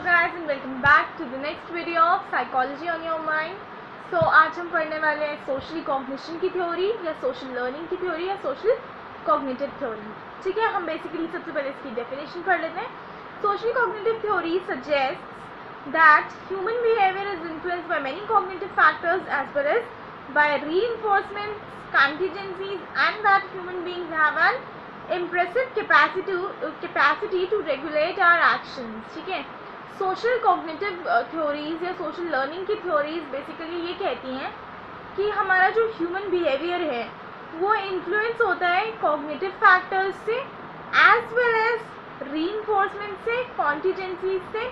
guys and welcome back to the next video of psychology on your mind. So आज हम पढ़ने वाले हैं सोशल कॉग्निशन की थ्योरी या सोशल लर्निंग की थ्योरी या सोशल कॉग्निटिव थ्योरी. ठीक है, हम बेसिकली सबसे पहले इसकी डेफिनेशन पढ़ लेते हैं. Social cognitive theory suggests that human behaviour is influenced by many cognitive factors as well as by reinforcements, contingencies, and that human beings have an impressive capacity to regulate our actions. ठीक है, social cognitive theories या social learning की theories basically ये कहती हैं कि हमारा जो ह्यूमन बिहेवियर है वो इन्फ्लुएंस होता है कॉग्निटिव फैक्टर्स से एज वेल एज रीइंफोर्समेंट से, कॉन्टीजेंसीज से.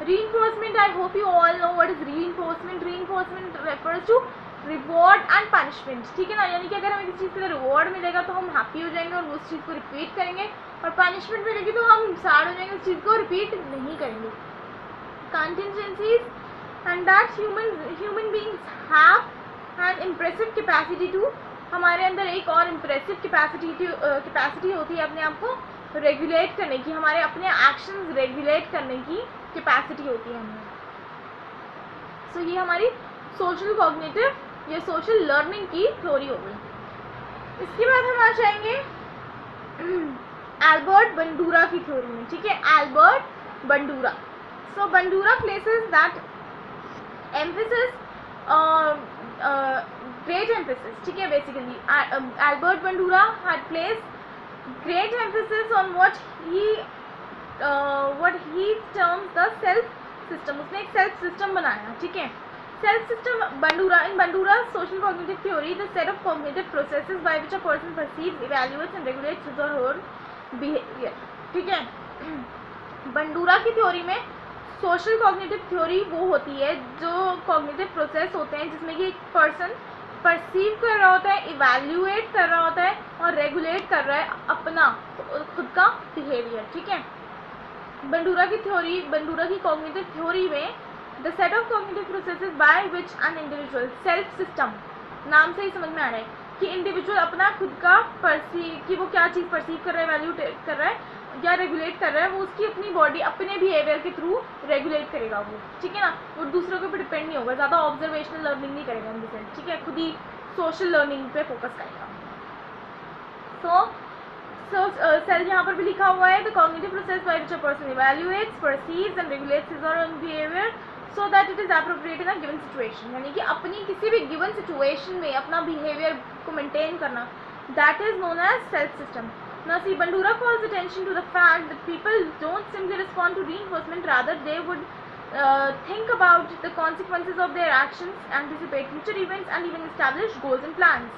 Reinforcement, I hope you all know what is reinforcement. Reinforcement refers to reward and punishment. ठीक है ना, यानी कि अगर हमें किसी चीज़ के लिए रिवॉर्ड मिलेगा तो हम हैप्पी हो जाएंगे और उस चीज़ को रिपीट करेंगे, और पनिशमेंट मिलेगी तो हम सैड हो जाएंगे, उस चीज़ को रिपीट नहीं करेंगे. Contingencies and that human beings have an impressive capacity to, हमारे अंदर एक और इम्प्रेसिव कैपेसिटी होती है अपने आप को रेगुलेट करने की, हमारे अपने एक्शंस रेगुलेट करने की कैपेसिटी होती है हमें. सो ये हमारी सोशल कॉग्निटिव या सोशल लर्निंग की थ्योरी हो गई. इसके बाद हम आ जाएंगे एल्बर्ट बंडूरा की थ्योरी में. ठीक है, Albert Bandura. So Bandura places that emphasis, great emphasis. ठीक है, basically Albert Bandura had place great emphasis on what he terms the self system. उसने एक सेल्फ सिस्टम बनाया. ठीक है, self system. In Bandura's social cognitive theory, the set of cognitive processes by which a person perceives, evaluates and regulates his or her behavior. ठीक है, Bandura की theory में social cognitive theory वो होती है जो कॉग्निटिव प्रोसेस होते हैं जिसमें कि एक पर्सन परसीव कर रहा होता है, इवैल्यूएट कर रहा होता है और रेगुलेट कर रहा है अपना खुद का बिहेवियर. ठीक है, बंडूरा की कॉग्निटिव थ्योरी में The set of cognitive processes by which an individual, self system, नाम से ही समझ में आ रहा है कि इंडिविजुअल अपना खुद का कि वो क्या चीज़ परसीव कर रहा है, वैल्यूएट कर रहा है या रेगुलेट कर रहा है, वो उसकी अपनी बॉडी अपने बिहेवियर के थ्रू रेगुलेट करेगा वो. ठीक है ना, वो दूसरों के ऊपर डिपेंड नहीं होगा, ज़्यादा ऑब्जर्वेशनल लर्निंग नहीं करेगा इन द सेंस. ठीक है, खुद ही सोशल लर्निंग पे फोकस करेगा. सेल यहाँ पर भी लिखा हुआ है the cognitive process by which a person evaluates, perceives and regulates his or own behaviour so that it is appropriate in a given situation. यानी कि अपनी किसी भी गिवन सिचुएशन में अपना बिहेवियर को मेंटेन करना, that is known as self system. Now see, Bandura calls attention to the fact that people don't simply respond to reinforcement, rather they would think about the consequences of their actions, anticipate future events and even establish goals and plans.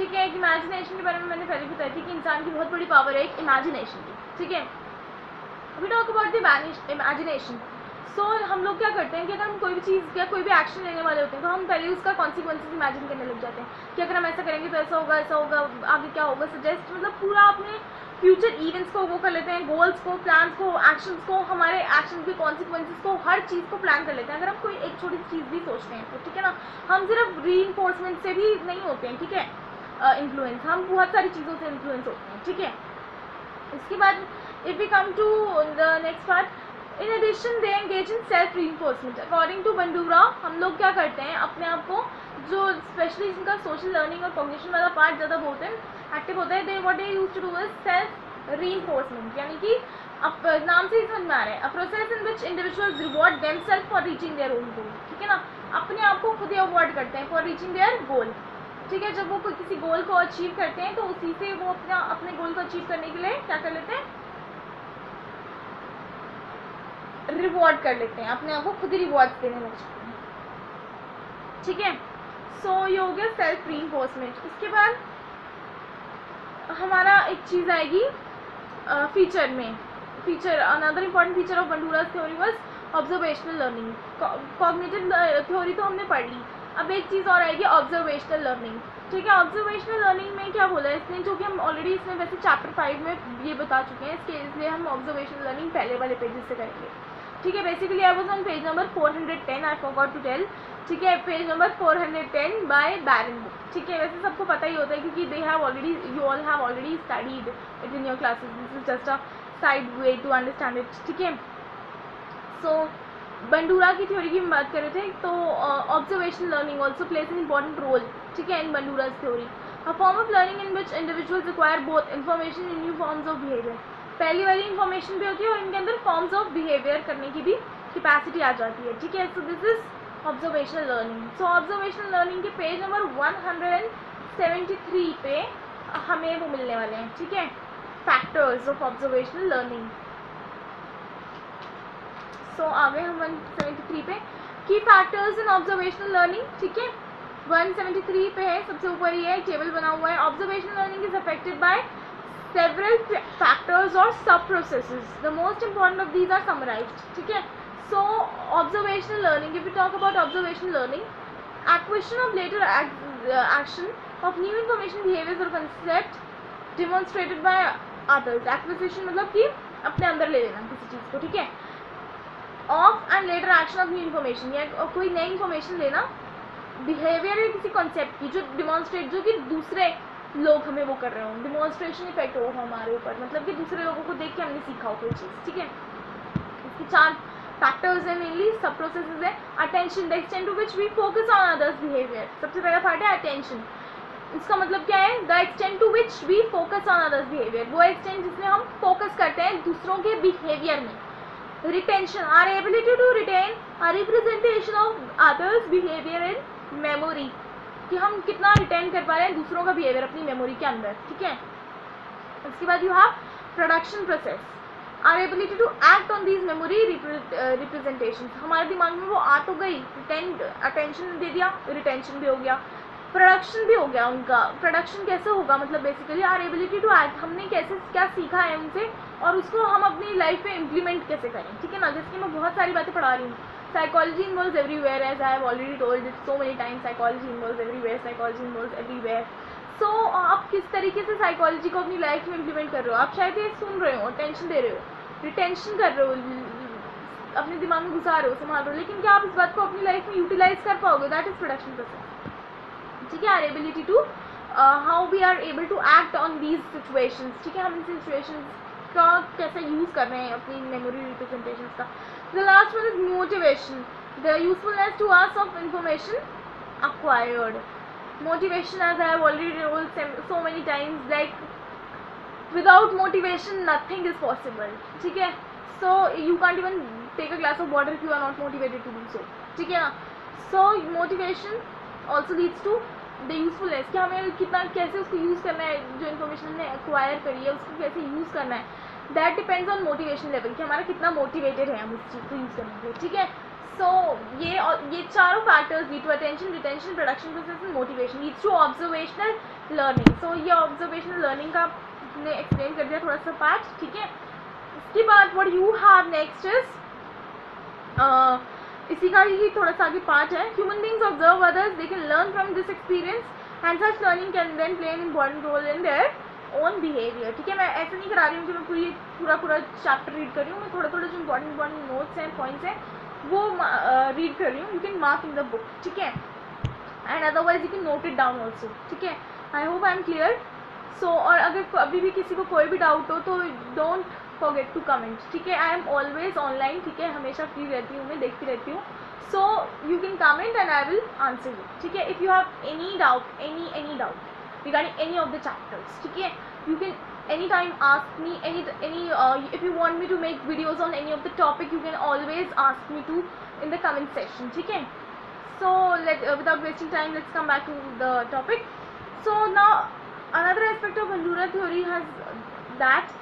ठीक है, एक imagination के बारे में मैंने पहले बताई थी कि इंसान की बहुत बड़ी पावर है एक इमेजिनेशन की. ठीक है, we talk about the imagination. सो हम लोग क्या करते हैं कि अगर हम कोई भी चीज़ या कोई भी एक्शन लेने वाले होते हैं तो हम पहले उसका कॉन्सिक्वेंसेस इमेजिन करने लग जाते हैं कि अगर हम ऐसा करेंगे तो ऐसा होगा, आगे क्या होगा, सजेस्ट मतलब पूरा अपने फ्यूचर इवेंट्स को वो कर लेते हैं, गोल्स को, प्लान्स को, एक्शंस को, हमारे एक्शन के कॉन्सिक्वेंसेस को, हर चीज़ को प्लान कर लेते हैं. अगर हम कोई एक छोटी सी चीज़ भी सोचते हैं तो ठीक है ना, हम सिर्फ रीइंफोर्समेंट से भी नहीं होते हैं. ठीक है, इन्फ्लुएंस, हम बहुत सारी चीज़ों से इन्फ्लुएंस होते हैं. ठीक है, इसके बाद if we come to the next part, in addition they engage in self reinforcement. According to Bandura हम लोग क्या करते हैं अपने आप को, जो स्पेशली जिनका सोशल लर्निंग और कॉग्निशन वाला पार्ट ज़्यादा बहुत एक्टिव होता है, they what they use to do is self reinforcement. यानी कि नाम से ही समझ में आ रहा है, a process in which individuals reward themselves for reaching their own goal. ठीक है ना, अपने आप को खुद ही अवॉर्ड करते हैं फॉर रीचिंग देयर गोल. ठीक है, जब वो कोई किसी गोल को अचीव करते हैं तो उसी से वो अपने गोल को अचीव करने के लिए क्या कर लेते हैं, रिवॉर्ड कर लेते हैं, अपने आप को खुद ही रिवॉर्ड देने लग जाते हैं. ठीक है, सो ये हो गया सेल्फ रीइंफोर्समेंट. इसके बाद हमारा एक चीज़ आएगी फीचर में. Another important feature of Bandura's theory was observational learning. Cognitive theory तो हमने पढ़ ली, अब एक चीज़ और आएगी ऑब्जर्वेशनल लर्निंग. ठीक है, ऑब्जर्वेशनल लर्निंग में क्या बोला है इसने, जो कि हम ऑलरेडी इसमें वैसे चैप्टर 5 में ये बता चुके हैं, इसलिए हम ऑब्जर्वेशनल लर्निंग पहले वाले पेजेस से करेंगे. ठीक है, basically I was on page number 410, I forgot to tell. ठीक है, page number 410 by Baron book. ठीक है, वैसे सबको पता ही होता है क्योंकि you all have already studied it in your classes. This is just a side way to understand it. ठीक है, सो बंडूरा की थ्योरी की हम बात कर रहे थे, तो observational learning also plays an important role, ठीक है, in Bandura's theory. A form of learning in which individuals acquire both information in new forms of behaviour. पहली वाली इन्फॉर्मेशन भी होती है और इनके अंदर फॉर्म्स ऑफ बिहेवियर करने की भी कैपेसिटी आ जाती है, ठीक है। So this is observational learning. So observational learning के पेज नंबर 173 पे हमें वो मिलने वाले हैं, ठीक है, फैक्टर्स ऑफ ऑब्जर्वेशनल लर्निंग। सो आगे हम 173 पे की फैक्टर्स इन ऑब्जर्वेशनल लर्निंग, ठीक है, 173 पे है, सबसे ऊपर ही है, टेबल बना हुआ है। Observational learning is affected by several factors or sub processes. The most important of these are summarized, ठीक है। So observational learning, if we talk about observational learning, acquisition of later action of new information, behaviors or concept demonstrated by others. Acquisition मतलब कि अपने अंदर ले लेना किसी चीज़ को, ठीक है। Of and later action of new information, या कोई नई इन्फॉर्मेशन लेना, बिहेवियर या किसी कॉन्सेप्ट की जो डिमॉन्स्ट्रेट, जो कि दूसरे लोग हमें वो कर रहे हो, डिमॉन्स्ट्रेशन इफेक्ट हो हमारे ऊपर, मतलब कि दूसरे लोगों को देख के हमने सीखा हो कोई चीज़, ठीक है। इसके 4 फैक्टर्स हैं, मेनली सब प्रोसेसेस है। Attention, the extent to which we focus on others behaviour, सबसे पहला पार्ट है अटेंशन। इसका मतलब क्या है, the extent to which we focus on others behaviour, वो एक्सटेंट जिसमें हम फोकस करते हैं दूसरों के बिहेवियर में। Retention, our ability to retain a representation of others behaviour in memory, कि हम कितना रिटेन कर पा रहे हैं दूसरों का बिहेवियर अपनी मेमोरी के अंदर, ठीक है। उसके बाद you have production process, our ability to act on these memory representation, हमारे दिमाग में वो आ तो गई, अटेंशन दे दिया, रिटेंशन भी हो गया, प्रोडक्शन भी हो गया उनका। प्रोडक्शन कैसे होगा, मतलब basically our ability to act, हमने कैसे क्या सीखा है उनसे और उसको हम अपनी लाइफ में इम्प्लीमेंट कैसे करें, ठीक है ना। जैसे कि मैं बहुत सारी बातें पढ़ा रही हूँ, psychology involves everywhere, as I have already told it so many times, psychology involves everywhere, psychology involves everywhere. So आप किस तरीके से साइकोलॉजी को अपनी लाइफ में इम्प्लीमेंट कर रहे हो, आप शायद ये सुन रहे हो, टेंशन दे रहे हो, रिटेंशन कर रहे हो, अपने दिमाग में घुसा रहे हो, संभाल रहे हो, लेकिन क्या आप इस बात को अपनी लाइफ में यूटिलाइज कर पाओगे, दैट इज प्रोडक्शन प्रोसेस, ठीक है। Our ability to how we are able to act on these situations, ठीक है, हम इन सिचुएशंस का कैसे यूज़ कर रहे हैं अपनी मेमोरी रिप्रेजेंटेशंस का। The last one is motivation, the usefulness to us of information acquired. Motivation, as I have already told so many times, like without motivation nothing is possible, ठीक है। So you can't even take a glass of water if you are not motivated to do so, ठीक है ना। So motivation also leads to the usefulness, कि हमें कितना कैसे उसको यूज़ करना है, जो इन्फॉर्मेशन हमने एक्वायर करी है उसको कैसे यूज़ करना है, that depends on motivation level, कि हमारा कितना मोटिवेटेड है हम उस चीज़ को यूज़ करने के लिए, ठीक है। सो ये चारों factors lead to attention, retention, production process and motivation leads to observational learning. So ये ऑब्जर्वेशनल लर्निंग का हमने एक्सप्लेन कर दिया थोड़ा सा पार्ट, ठीक है। इसके बाद what you have next is, इसी का ही थोड़ा सा आगे पार्ट है, human beings observe others, they can learn from this experience and such learning can then play an important role in their own behaviour, ठीक है। मैं ऐसे नहीं करा रही हूँ कि मैं पूरा चैप्टर रीड कर रही हूँ, मैं थोड़ा जो इंपॉर्टेंट नोट्स हैं, पॉइंट्स हैं, वो रीड कर रही हूँ, you can mark in the book, ठीक है, and otherwise you can note it down also, ठीक है। I hope I am clear. So और अगर अभी भी किसी को कोई भी डाउट हो तो डोंट फॉरगेट टू कमेंट, ठीक है। आई एम ऑलवेज ऑनलाइन, ठीक है, हमेशा फ्री रहती हूँ, मैं देखती रहती हूँ, so you can comment and I will answer you, ठीक है। If you have any doubt any doubt regarding any of the chapters, ठीक है, you can anytime ask me if you want me to make videos on any of the topic, you can always ask me to in the comment section, ठीक है। So without wasting time, let's come back to the topic. So now another aspect of Bandura theory has that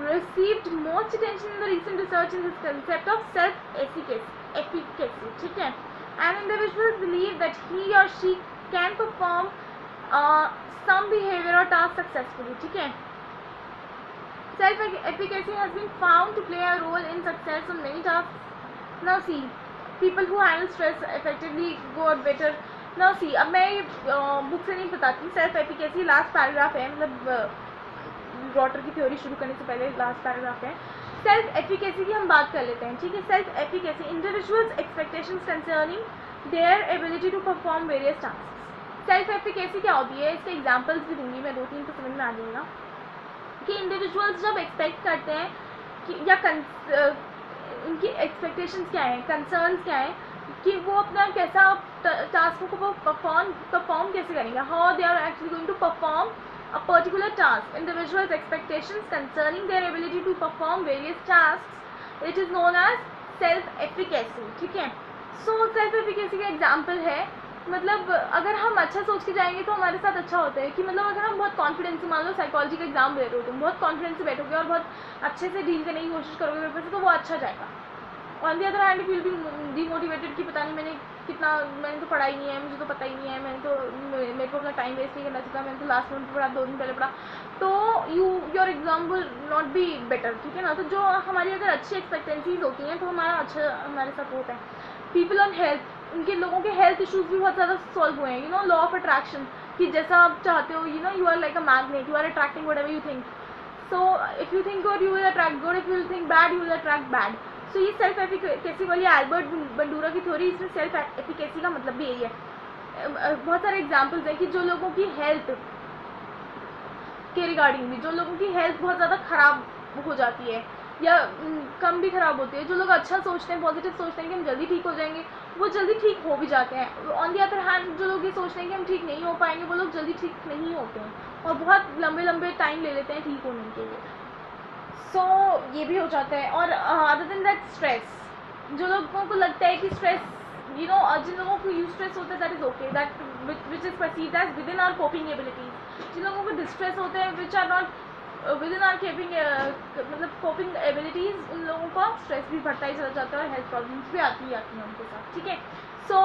received most attention in the recent research in this concept of self-efficacy, ठीक है। An individual believes that he or she can perform some behavior or task successfully, ठीक है। Self-efficacy has been found to play a role in success on many tasks. Now see, people who handle stress effectively go better. Now see, अब मैं book से नहीं बताती, self efficacy last paragraph है, मतलब water की थ्योरी शुरू करने से पहले लास्ट पैराग्राफ है। सेल्फ एफिकेसी की हम बात कर लेते हैं, ठीक है। Self efficacy, individuals expectations concerning their ability to perform various task. Self efficacy क्या होती है, इसके एग्जांपल्स भी दूंगी मैं, 2-3 तो समझ में आ जाएगा कि इंडिविजुअल्स जब एक्सपेक्ट करते हैं कि या उनकी एक्सपेक्टेशंस क्या है, कंसर्न्स क्या है, कि वो अपना कैसा टास्क को परफॉर्म कैसे करेंगे, how they are actually going to perform a particular task. Individuals' expectations concerning their ability to perform various tasks, it is known as self-efficacy. ठीक है, so self-efficacy का एग्जाम्पल है, मतलब अगर हम अच्छा सोच के जाएंगे तो हमारे साथ अच्छा होता है, कि मतलब अगर हम बहुत कॉन्फिडेंस से, मान लो साइकोलॉजी का एग्जाम दे रहे हो, तुम बहुत कॉन्फिडेंस से बैठोगे और बहुत अच्छे से डील करने की कोशिश करोगे पेपर से, तो वो अच्छा जाएगा. On the other hand if will be demotivated कि पता नहीं मैंने तो पढ़ा ही नहीं है, मुझे तो पता ही नहीं है, मेरे को अपना टाइम वेस्ट नहीं करना चाहिए, मैंने तो लास्ट मिनट पढ़ा, 2 दिन पहले पढ़ा, तो your exam will not be better. ठीक है ना. तो जो हमारी अगर अच्छी एक्सपेक्टेंसीज होती हैं तो हमारा अच्छा हमारे साथ होता है. पीपल ऑन हेल्थ, उनके लोगों के हेल्थ इश्यूज भी बहुत ज़्यादा सॉल्व हुए हैं. You know, law of attraction, कि जैसा आप चाहते हो, you know, you are like a magnet, you are attracting whatever you think. So if you think good you will attract good, if you think bad you will attract bad. So ये self efficacy वाली Albert Bandura की थ्योरी, इसमें self efficacy का मतलब भी यही है. बहुत सारे एग्जांपल्स हैं कि जो लोगों की हेल्थ के रिगार्डिंग भी, जो लोगों की हेल्थ बहुत ज़्यादा ख़राब हो जाती है या कम भी ख़राब होती है, जो लोग अच्छा सोचते हैं, पॉजिटिव सोचते हैं कि हम जल्दी ठीक हो जाएंगे, वो जल्दी ठीक हो भी जाते हैं. ऑन दी अदर हैंड जो लोग ये सोचते हैं कि हम ठीक नहीं हो पाएंगे, वो लोग जल्दी ठीक नहीं होते हैं और बहुत लंबे टाइम ले लेते हैं ठीक होने के लिए. सो ये भी हो जाता है. और अदर देन दैट स्ट्रेस, जो लोगों को लगता है कि स्ट्रेस, यू नो, जिन लोगों को यूज स्ट्रेस होता है that is okay, that which is perceived as within our coping abilities. जिन लोगों को डिस्ट्रेस होते हैं which are not within our मतलब कोपिंग एबिलिटीज, उन लोगों का स्ट्रेस भी बढ़ता ही चला जाता है और हेल्थ प्रॉब्लम्स भी आती हैं उनके साथ. ठीक है. सो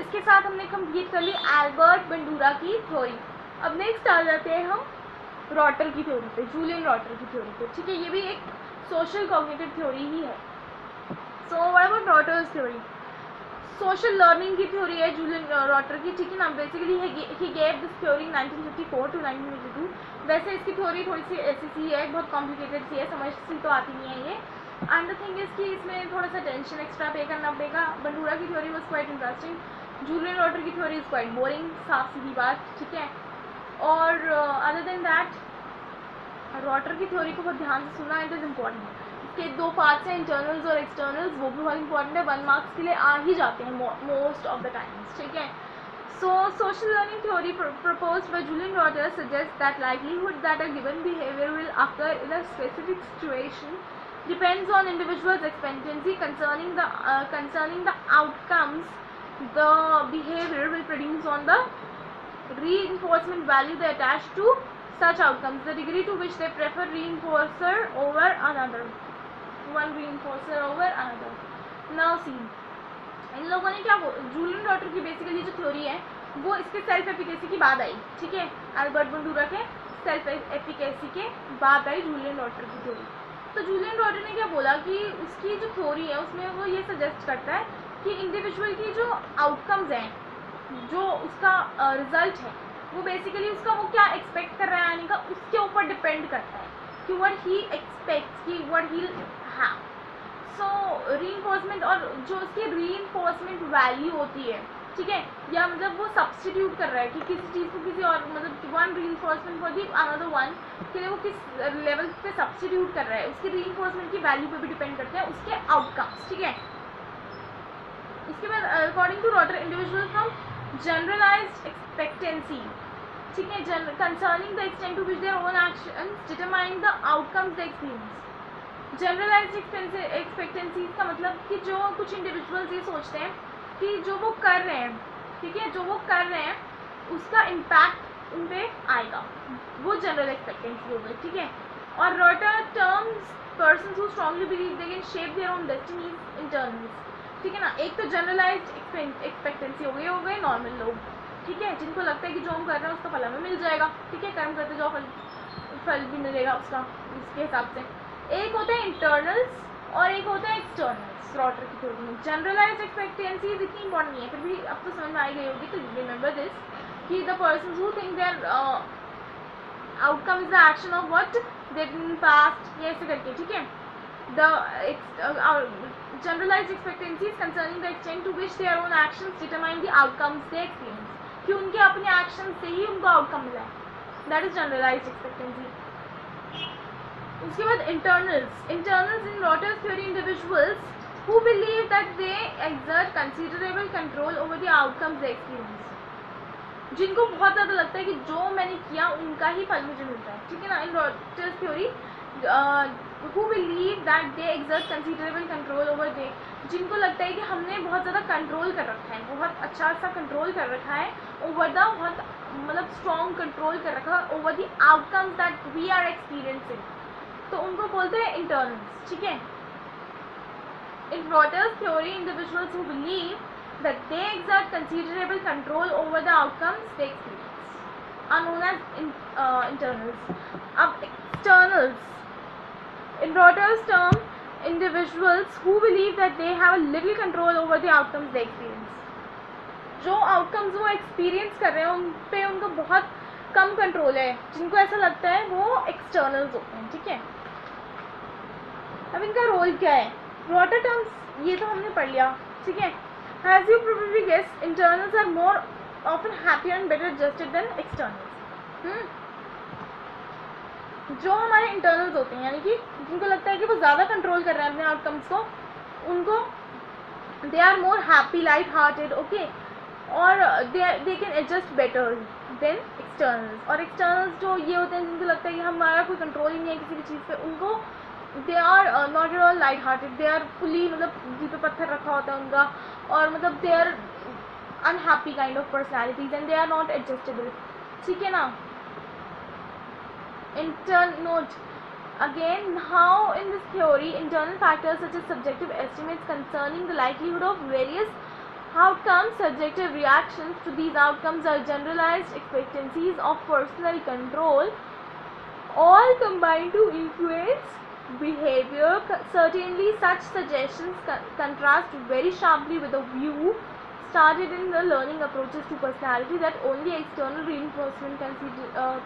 इसके साथ हमने कंप्लीट कर ली एल्बर्ट बंडूरा की थ्योरी. अब नेक्स्ट आ जाते हैं हम रॉटर की थ्योरी पे, जूलियन रॉटर की थ्योरी पे. ठीक है, ये भी एक सोशल कॉग्निटिव थ्योरी ही है. So what about Rotter's theory? Social learning की थ्योरी है जूलियन रॉटर की. ठीक है ना. Basically he gave this theory 1954 to 1952. वैसे इसकी थ्योरी थोड़ी सी ऐसी सी है, बहुत कॉम्प्लिकेटेड सी है, समझ सी तो आती नहीं है ये. एंड द थिंग इज कि इसमें थोड़ा सा टेंशन एक्स्ट्रा पे करना पड़ेगा. बंडूरा की theory was quite interesting, Julian Rotter की थ्योरी इज़ क्वाइट बोरिंग, साफ सीधी बात. ठीक है. और अदर देन दैट रॉटर की थ्योरी को बहुत ध्यान से सुनना, इट इज़ इम्पॉर्टेंट. इसके 2 पार्ट्स हैं, इंटरनल्स और एक्सटर्नल्स, वो भी बहुत इंपॉर्टेंट है, 1 मार्क्स के लिए आ ही जाते हैं मोस्ट ऑफ द टाइम्स. ठीक है. So social learning theory proposed by Julian Rogers suggests that likelihood that a given behavior will occur in a specific situation depends on individual's expectancy concerning the outcomes the behavior will produce on the reinforcement value they attach to such outcomes, the degree to which they prefer reinforcer over another, one reinforcer over another. Now see, इन लोगों ने क्या, Julian Rotter की basically जो theory है वो इसके self efficacy की बाद आई. ठीक है. एल्बर्ट बंडूरा के सेल्फ एफिकेसी के बाद आई जूलियन रॉटर की थ्योरी. तो जूलियन रॉटर ने क्या बोला कि उसकी जो थ्योरी है उसमें वो ये सजेस्ट करता है कि इंडिविजुअल की जो आउटकम्स हैं, जो उसका रिजल्ट है, वो बेसिकली उसका वो क्या एक्सपेक्ट कर रहा है यानी का उसके ऊपर डिपेंड करता है कि व्हाट ही एक्सपेक्ट्स, कि what he have. So reinforcement, और जो उसकी रीइंफोर्समेंट वैल्यू होती है, ठीक है, या मतलब वो सब्स्टिट्यूट कर रहा है कि किसी चीज़ को किसी और, मतलब one reinforcement for the another one के लिए वो किस लेवल पे सब्स्टिट्यूट कर रहा है, उसकी रीइंफोर्समेंट की वैल्यू पे भी डिपेंड करते हैं उसके आउटकम्स. ठीक है. इसके बाद according to Rotter, individual from generalized expectancy, ठीक है, concerning the extent to which their own actions determine the outcomes they experience. Generalized expectancies का मतलब कि जो कुछ इंडिविजुअल्स ये सोचते हैं कि जो वो कर रहे हैं, ठीक है, जो वो कर रहे हैं उसका इम्पैक्ट उन पर आएगा, वो जनरल एक्सपेक्टेंसी हो गई. ठीक है. और Rotter terms persons who strongly believe they can shape their own destinies internals. ठीक है ना. एक तो जनरलाइज्ड एक्सपेक्टेंसी हो गए नॉर्मल लोग, ठीक है, जिनको लगता है कि जो हम कर रहे हैं उसका फल हमें मिल जाएगा. ठीक है. कर्म करते जाओ, फल भी मिलेगा उसका इसके हिसाब से. एक होते हैं इंटरनल्स और एक होता है एक्सटर्नल्स. रॉटर की थ्योरी में जनरलाइज्ड एक्सपेक्टेंसीज इतनी इंपॉर्टेंट नहीं है, फिर भी अब तो समझ में आ गई होगी. तो रिमेंबर दिस कि the persons who think their outcome is the action of what they did in past, ये ऐसे करके. ठीक है. The generalized expectancies concerning the extent to which their own actions determine the outcomes they experience, कि उनके अपने action से ही उनको आउटकम मिला है. That is generalized expectancy. उसके बाद internals in Rotter's theory individuals who believe that they exert considerable control over the outcomes they experience, जिनको बहुत ज़्यादा लगता है कि जो मैंने किया उनका ही फल मुझे मिलता है, ठीक है ना. इन Rotter's theory who believe that they exert considerable control over the, जिनको लगता है कि हमने बहुत ज़्यादा कंट्रोल कर रखा है, बहुत अच्छा सा कंट्रोल कर रखा है ओवर द, बहुत मतलब स्ट्रॉन्ग कंट्रोल कर रखा है over the outcomes that we are experiencing, तो उनको बोलते हैं इंटरनल्स, ठीक है. In Rotter's theory, individuals who believe that they exert considerable control over the outcomes they experience are known as internals. अब externals. In Rotter's term, individuals who believe that they have a little control over the outcomes they experience. जो outcomes वो experience कर रहे हैं उन पे उनको बहुत कम कंट्रोल है, जिनको ऐसा लगता है वो externals होते हैं, ठीक है. अब इनका रोल क्या है. Rotter terms ये तो हमने पढ़ लिया, ठीक है. As you probably guess, internals are more often happier and better adjusted than externals. जो हमारे इंटरनल्स होते हैं, यानी कि जिनको लगता है कि वो ज़्यादा कंट्रोल कर रहे हैं अपने आउटकम्स को, उनको they are more happy, light hearted, okay, और they can adjust better than externals. और एक्सटर्नल्स जो ये होते हैं जिनको लगता है कि हमारा कोई कंट्रोल ही नहीं है किसी भी चीज़ पे, उनको they are not at all light hearted, they are fully, मतलब जी पे पत्थर रखा होता है उनका, और मतलब they are unhappy kind of personalities and they are not adjustable, ठीक है ना. Note again how in this theory internal factors such as subjective estimates concerning the likelihood of various outcomes, subjective reactions to these outcomes are generalized expectancies of personal control, all combine to influence behavior. Certainly such suggestions contrast very sharply with the view started in the learning approaches to personality that only external reinforcement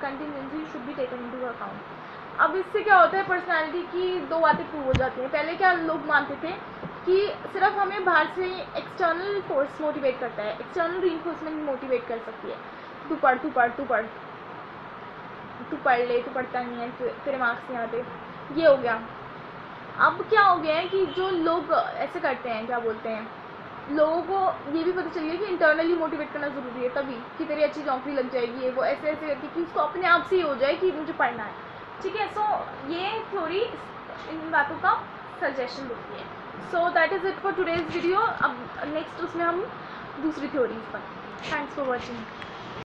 contingency should be taken into account. अब इससे क्या होता है, personality की दो बातें prove हो जाती हैं. पहले क्या लोग मानते थे कि सिर्फ हमें बाहर से एक्सटर्नल फोर्स मोटिवेट करता है, एक्सटर्नल रीइंफोर्समेंट मोटिवेट कर सकती है, तू पढ़ तू पढ़ तू पढ़ तू पढ़ ले, तू पढ़ता नहीं है, तेरे मार्क्स नहीं आते, ये हो गया. अब क्या हो गया है कि जो लोग ऐसे करते हैं, क्या बोलते हैं, लोगों को ये भी पता चल गया कि इंटरनली मोटिवेट करना ज़रूरी है, तभी कि तेरी अच्छी नौकरी लग जाएगी, वो ऐसे ऐसे करके कि उसको अपने आप से ही हो जाए कि मुझे पढ़ना है, ठीक है. सो ये थ्योरी इन बातों का सजेशन देती है. So that is it for today's video. अब नेक्स्ट उसमें हम दूसरी थ्योरीज पर. Thanks for watching.